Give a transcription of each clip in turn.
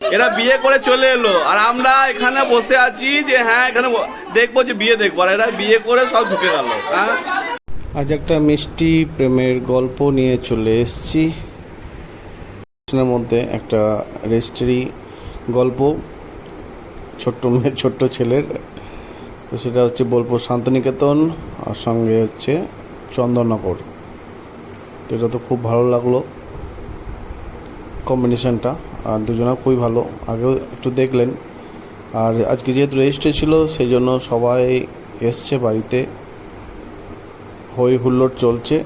এরা বিয়ে করে চলে এলো আর আমরা এখানে বসে আছি যে হ্যাঁ এখানে দেখবো যে বিয়ে দেখবো, আর এরা বিয়ে করে সব ঢুকে গেল। হ্যাঁ, আজ একটা মিষ্টি প্রেমের গল্প নিয়ে চলে এসেছি। মধ্যে একটা রেজিস্ট্রি গল্প, ছোট্ট মেয়ে ছোট্ট ছেলের। তো সেটা হচ্ছে বোলপুর শান্তিনিকেতন আর সঙ্গে হচ্ছে চন্দননগর। তো এটা তো খুব ভালো লাগলো কম্বিনেশনটা, আর দুজনা খুবই ভালো। আগেও একটু দেখলেন। আর আজকে যেহেতু রেজিস্ট্রি ছিল সেই জন্য সবাই এসছে বাড়িতে, হই হুল্লোড় চলছে।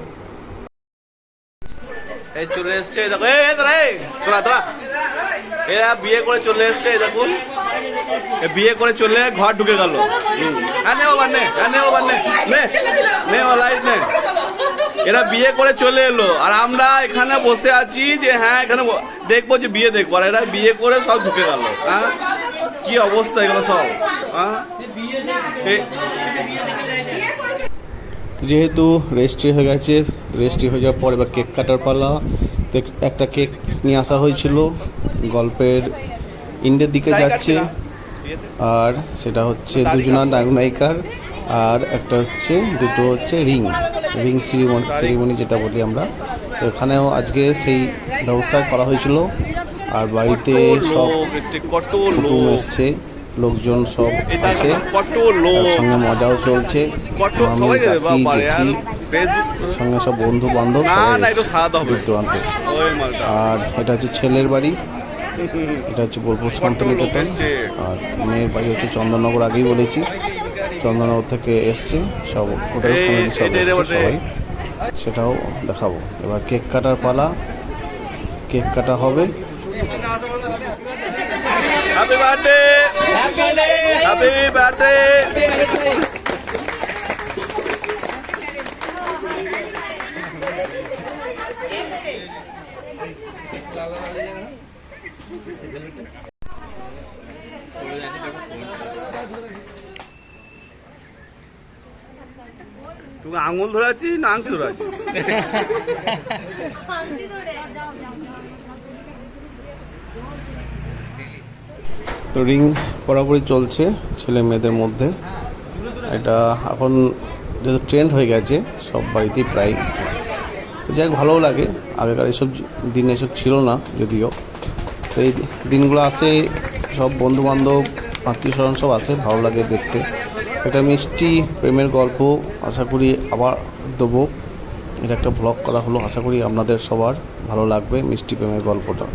এই চলে এসছে, দেখো এরা বিয়ে করে চলে এসছে, দেখুন বিয়ে করে চলে ঘর ঢুকে গেল। এরা বিয়ে করে চলে এলো আর আমরা এখানে বসে আছি যে হ্যাঁ এখানে দেখবো যে বিয়ে দেখবো, আর এরা বিয়ে করে সব ঢুকে গেল। হ্যাঁ, কি অবস্থা এগুলো সব। হ্যাঁ, যেহেতু রেজিস্ট্রি হয়ে গেছে, রেজিস্ট্রি হয়ে যাওয়ার পর এবার কেক কাটার পালা। তো একটা কেক নিয়ে আসা হয়েছিল, গল্পের ইন্ডের দিকে যাচ্ছে, আর সেটা হচ্ছে দুজনা নায়িকার, আর একটা হচ্ছে দুটো হচ্ছে রিং সেরিমনি যেটা বলি আমরা। তো এখানেও আজকে সেই ব্যবস্থা করা হয়েছিল। আর বাড়িতে সব কুটুম এসছে, লোকজন সব আছে, সঙ্গে মজাও চলছে। সঙ্গে সব বন্ধু বান্ধব আনতে। আর এটা হচ্ছে ছেলের বাড়ি, এটা হচ্ছে বোলপুর শান্তিনিকেতন, আর মেয়ের বাড়ি হচ্ছে চন্দননগর। আগেই বলেছি চন্দননগর থেকে এসছে সব, ওটাই সবাই, সেটাও দেখাবো। এবার কেক কাটার পালা, কেক কাটা হবে। Happy birthday, happy birthday. তুমি আঙুল ধরে আছিস না আংটি ধরে আছিস? তো রিং বরাবরই চলছে ছেলে মেয়েদের মধ্যে। এটা এখন যেহেতু ট্রেন্ড হয়ে গেছে সব বাড়িতেই প্রায়। তো যাই ভালোও লাগে, আগেকার এসব দিন এসব ছিল না যদিও। তো এই দিনগুলো আসে, সব বন্ধুবান্ধব আত্মীয় স্বজন সব আসে, ভালো লাগে দেখতে। এটা মিষ্টি প্রেমের গল্প, আশা করি আবার দেবো। এটা একটা ব্লগ করা হলো, আশা করি আপনাদের সবার ভালো লাগবে মিষ্টি প্রেমের গল্পটা।